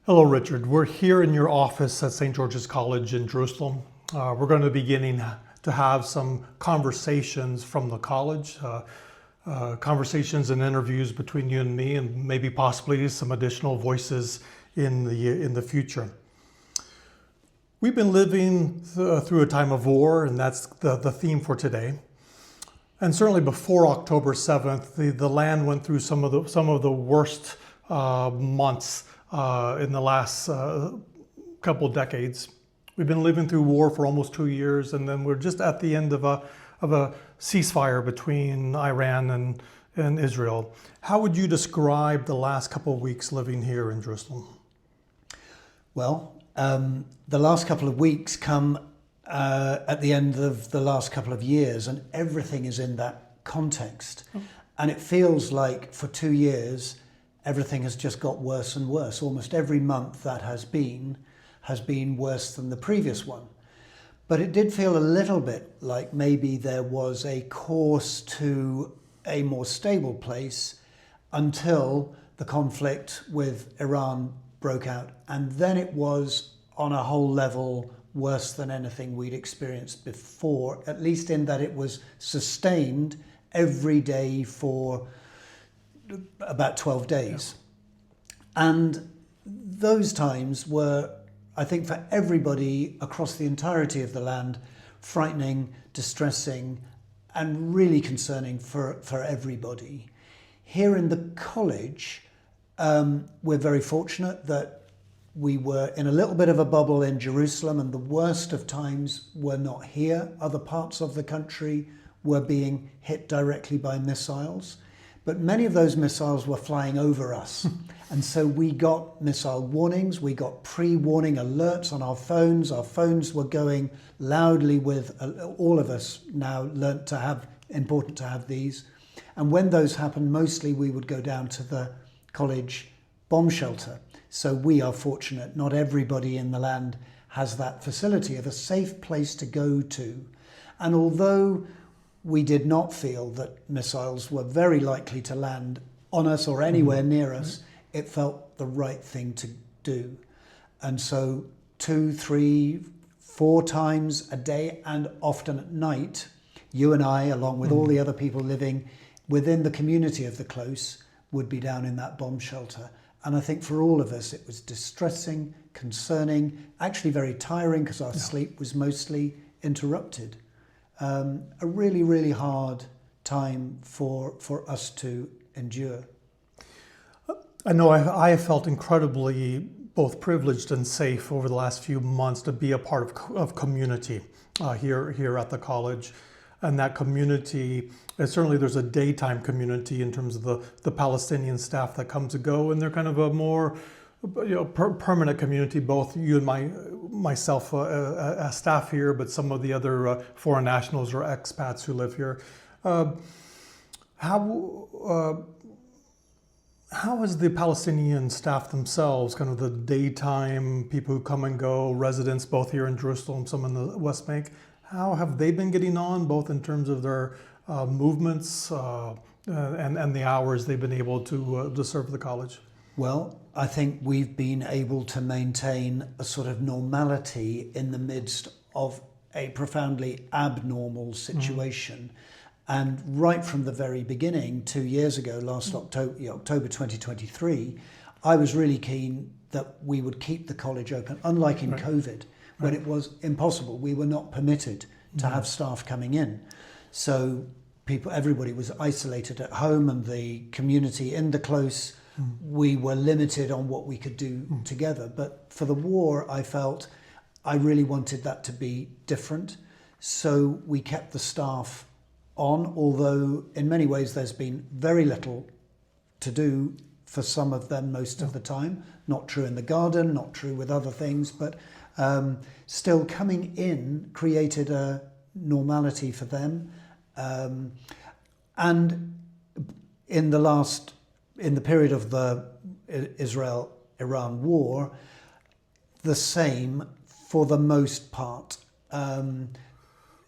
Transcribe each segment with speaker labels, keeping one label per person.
Speaker 1: Hello, Richard. We're here in your office at St. George's College in Jerusalem. We're going to be beginning to have some conversations from the college, conversations and interviews between you and me, and maybe possibly some additional voices in the future. We've been living through a time of war, and that's the theme for today. And certainly before October 7th, the land went through some of the worst months in the last couple decades. We've been living through war for almost 2 years, and then we're just at the end of a ceasefire between Iran and Israel. How would you describe the last couple of weeks living here in Jerusalem?
Speaker 2: Well, the last couple of weeks come at the end of the last couple of years, and everything is in that context. And it feels like for 2 years, everything has just got worse and worse. Almost every month that has been worse than the previous one. But it did feel a little bit like maybe there was a course to a more stable place until the conflict with Iran broke out. And then it was on a whole level worse than anything we'd experienced before, at least in that it was sustained every day for about 12 days. Yeah. And those times were, I think, for everybody across the entirety of the land, frightening, distressing, and really concerning for everybody. Here in the college, we're very fortunate that we were in a little bit of a bubble in Jerusalem, and the worst of times were not here. Other parts of the country were being hit directly by missiles. But many of those missiles were flying over us. And so we got missile warnings, we got pre-warning alerts on our phones. Our phones were going loudly with, all of us now learnt to have, important to have these. And when those happened, mostly we would go down to the college bomb shelter. So we are fortunate. Not everybody in the land has that facility of a safe place to go to. And although we did not feel that missiles were very likely to land on us or anywhere near us, it felt the right thing to do. And so 2, 3, 4 times a day, and often at night, you and I, along with all the other people living within the community of the close, would be down in that bomb shelter. And I think for all of us, it was distressing, concerning, actually very tiring because our sleep was mostly interrupted. A really, really hard time for us to endure.
Speaker 1: I know I have felt incredibly both privileged and safe over the last few months to be a part of community here at the college. And that community, and certainly there's a daytime community in terms of the Palestinian staff that come to go, and they're kind of a more permanent community, both you and myself as staff here, but some of the other foreign nationals or expats who live here. How is the Palestinian staff themselves, kind of the daytime people who come and go, residents both here in Jerusalem, some in the West Bank, how have they been getting on, both in terms of their movements and the hours they've been able to serve the college?
Speaker 2: Well, I think we've been able to maintain a sort of normality in the midst of a profoundly abnormal situation. And right from the very beginning, 2 years ago, last October 2023, I was really keen that we would keep the college open, unlike in COVID, when it was impossible. We were not permitted to have staff coming in. So everybody was isolated at home, and the community in the close, we were limited on what we could do together. But for the war, I felt I really wanted that to be different. So we kept the staff on, although in many ways there's been very little to do for some of them most of the time. Not true in the garden, not true with other things, but still coming in created a normality for them. And in the period of the Israel-Iran war, the same for the most part.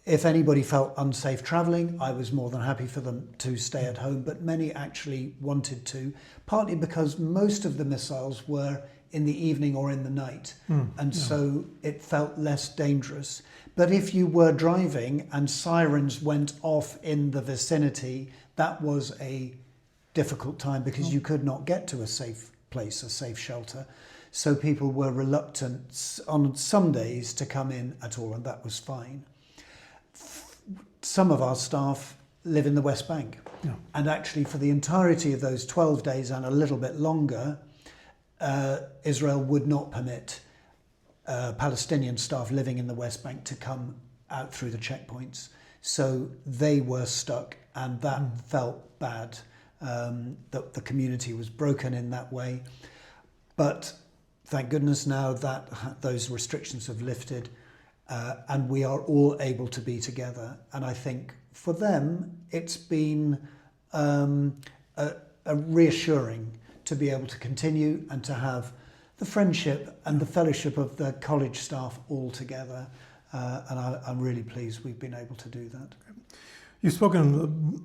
Speaker 2: If anybody felt unsafe travelling, I was more than happy for them to stay at home, but many actually wanted to, partly because most of the missiles were in the evening or in the night. And so it felt less dangerous. But if you were driving and sirens went off in the vicinity, that was a difficult time because you could not get to a safe place, a safe shelter. So people were reluctant on some days to come in at all, and that was fine. Some of our staff live in the West Bank. And actually for the entirety of those 12 days and a little bit longer, Israel would not permit Palestinian staff living in the West Bank to come out through the checkpoints. So they were stuck, and that felt bad, that the community was broken in that way. But thank goodness now that those restrictions have lifted, and we are all able to be together. And I think for them, it's been a reassuring to be able to continue and to have the friendship and the fellowship of the college staff all together. And I'm really pleased we've been able to do that.
Speaker 1: You've spoken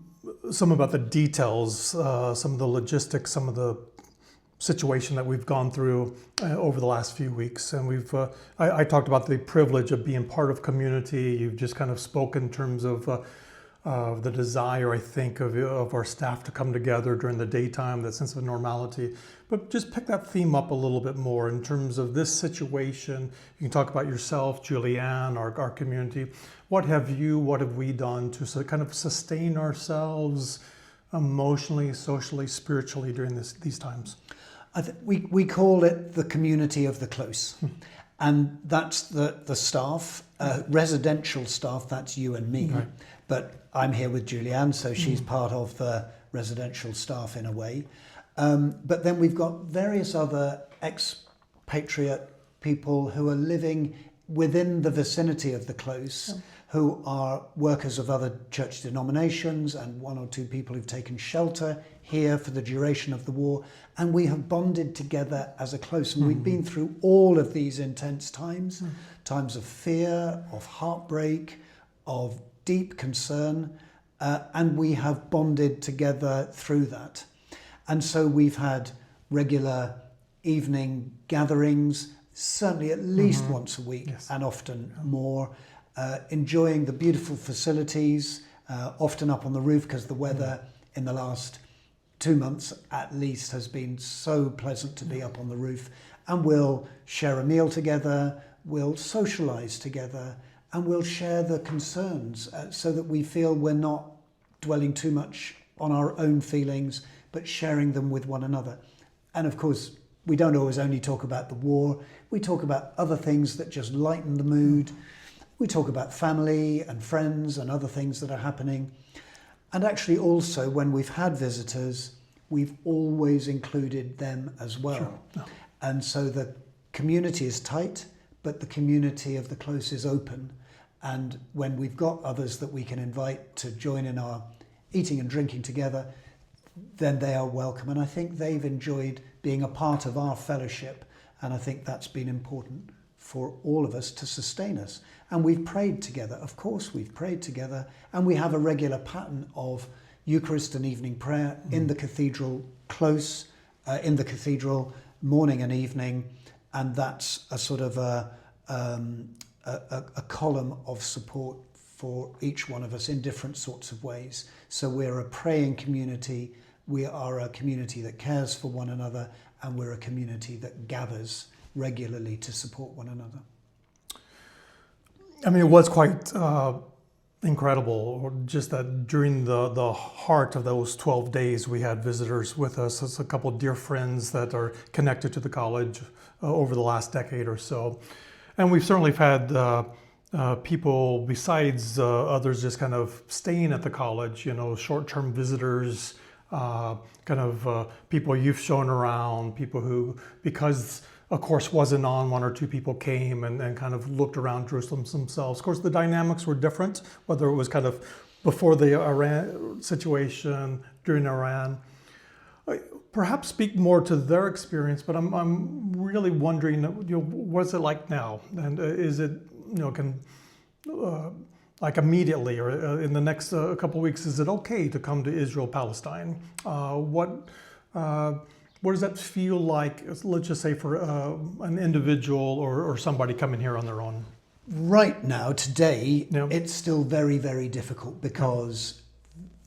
Speaker 1: some about the details, some of the logistics, some of the situation that we've gone through over the last few weeks. And I talked about the privilege of being part of community. You've just kind of spoken in terms of the desire, I think, of our staff to come together during the daytime, that sense of normality. But just pick that theme up a little bit more in terms of this situation. You can talk about yourself, Julianne, our community. What have we done to kind of sustain ourselves emotionally, socially, spiritually during these times?
Speaker 2: We call it the community of the close. And that's the staff, residential staff, that's you and me. Right. But I'm here with Julianne, so she's part of the residential staff in a way. But then we've got various other expatriate people who are living within the vicinity of the close, who are workers of other church denominations, and one or two people who've taken shelter here for the duration of the war. And we have bonded together as a close. And we've been through all of these intense times, times of fear, of heartbreak, of deep concern, and we have bonded together through that. And so we've had regular evening gatherings, certainly at least once a week, and often more, enjoying the beautiful facilities, often up on the roof because the weather in the last 2 months at least has been so pleasant to be up on the roof. And we'll share a meal together, we'll socialise together, and we'll share the concerns so that we feel we're not dwelling too much on our own feelings, but sharing them with one another. And of course, we don't always only talk about the war. We talk about other things that just lighten the mood. We talk about family and friends and other things that are happening. And actually also, when we've had visitors, we've always included them as well. Sure. No. And so the community is tight, but the community of the close is open. And when we've got others that we can invite to join in our eating and drinking together, then they are welcome. And I think they've enjoyed being a part of our fellowship. And I think that's been important for all of us to sustain us. And we've prayed together. Of course, we've prayed together. And we have a regular pattern of Eucharist and evening prayer in the cathedral close, in the cathedral morning and evening. And that's a sort of a column of support for each one of us in different sorts of ways. So we're a praying community, we are a community that cares for one another, and we're a community that gathers regularly to support one another.
Speaker 1: I mean, it was quite incredible, just that during the heart of those 12 days, we had visitors with us. It's a couple of dear friends that are connected to the college over the last decade or so. And we've certainly had people besides others just kind of staying at the college, short-term visitors, people you've shown around, people who, because a course wasn't on, one or two people came and kind of looked around Jerusalem themselves. Of course, the dynamics were different, whether it was kind of before the Iran situation, during Iran. Perhaps speak more to their experience, but I'm really wondering, what's it like now? And is it, like immediately or in the next couple of weeks, is it okay to come to Israel, Palestine? What does that feel like, let's just say, for an individual or somebody coming here on their own?
Speaker 2: Right now, today,
Speaker 1: Yeah.
Speaker 2: it's still very, very difficult because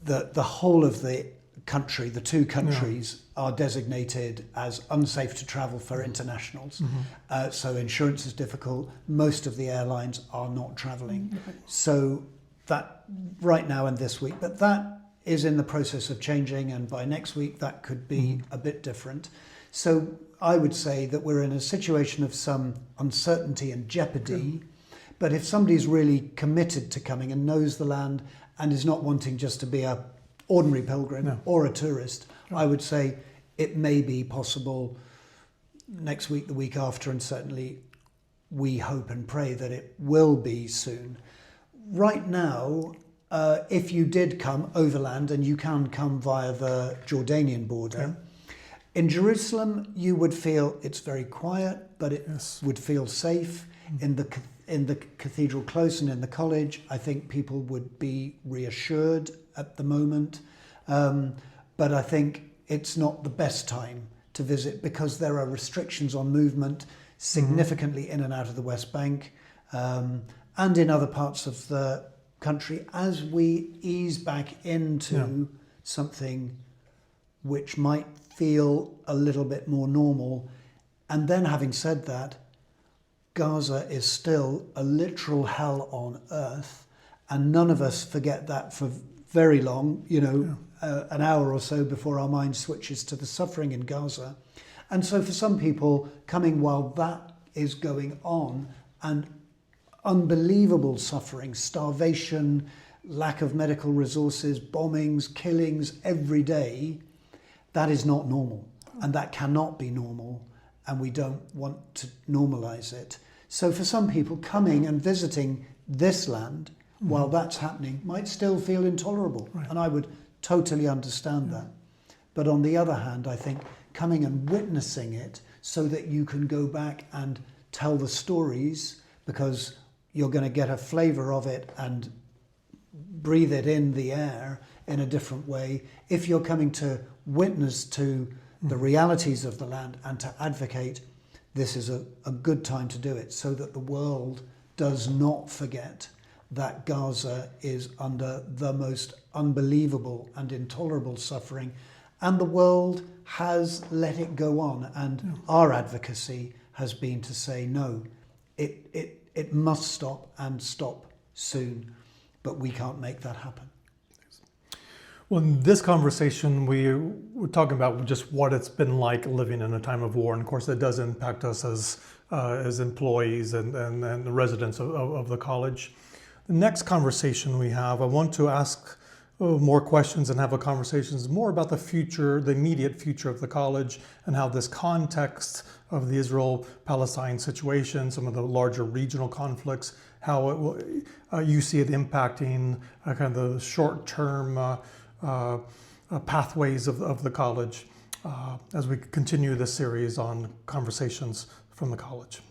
Speaker 2: the whole of the country, the two countries, are designated as unsafe to travel for internationals. So insurance is difficult. Most of the airlines are not traveling. So that right now and this week, but that is in the process of changing, and by next week that could be a bit different. So I would say that we're in a situation of some uncertainty and jeopardy. But if somebody's really committed to coming and knows the land and is not wanting just to be a ordinary pilgrim or a tourist, I would say it may be possible next week, the week after, and certainly we hope and pray that it will be soon. Right now, if you did come overland, and you can come via the Jordanian border, in Jerusalem you would feel it's very quiet, but it would feel safe. In the cathedral close and in the college, I think people would be reassured at the moment. But I think it's not the best time to visit because there are restrictions on movement significantly in and out of the West Bank and in other parts of the country as we ease back into something which might feel a little bit more normal. And then having said that, Gaza is still a literal hell on earth, and none of us forget that for very long, an hour or so before our mind switches to the suffering in Gaza. And so for some people, coming while that is going on, and unbelievable suffering, starvation, lack of medical resources, bombings, killings every day, that is not normal, and that cannot be normal, and we don't want to normalize it. So for some people, coming and visiting this land while that's happening might still feel intolerable. And I would totally understand that. But on the other hand, I think coming and witnessing it so that you can go back and tell the stories, because you're going to get a flavor of it and breathe it in the air in a different way. If you're coming to witness to the realities of the land and to advocate, this is a good time to do it so that the world does not forget that Gaza is under the most unbelievable and intolerable suffering, and the world has let it go on. And our advocacy has been to say, no, it must stop, and stop soon, but we can't make that happen.
Speaker 1: Well, in this conversation, we're talking about just what it's been like living in a time of war. And of course, that does impact us as employees and the residents of the college. The next conversation we have, I want to ask more questions and have a conversation more about the future, the immediate future of the college, and how this context of the Israel-Palestine situation, some of the larger regional conflicts, how it will, you see it impacting kind of the short-term pathways of the college as we continue this series on conversations from the college.